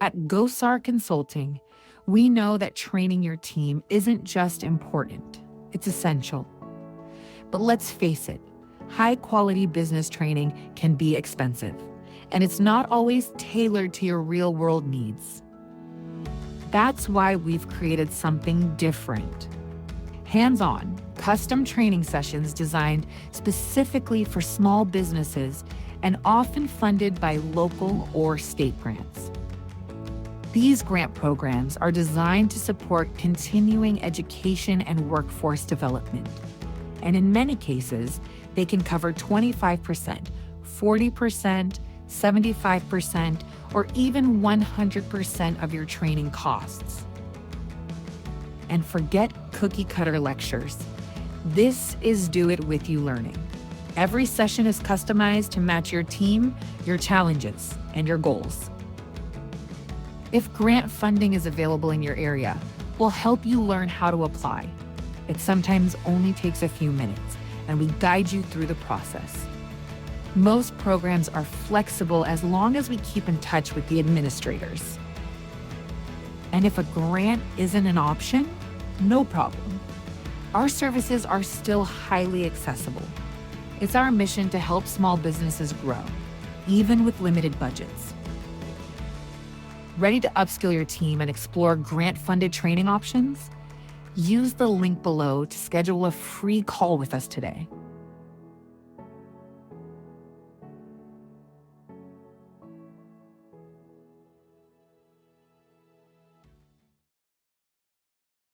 At Gosar Consulting, we know that training your team isn't just important, it's essential. But let's face it, high-quality business training can be expensive, and it's not always tailored to your real-world needs. That's why we've created something different. Hands-on, custom training sessions designed specifically for small businesses and often funded by local or state grants. These grant programs are designed to support continuing education and workforce development. And in many cases, they can cover 25%, 40%, 75%, or even 100% of your training costs. And forget cookie-cutter lectures. This is Do It With You learning. Every session is customized to match your team, your challenges, and your goals. If grant funding is available in your area, we'll help you learn how to apply. It sometimes only takes a few minutes, and we guide you through the process. Most programs are flexible as long as we keep in touch with the administrators. And if a grant isn't an option, no problem. Our services are still highly accessible. It's our mission to help small businesses grow, even with limited budgets. Ready to upskill your team and explore grant-funded training options? Use the link below to schedule a free call with us today.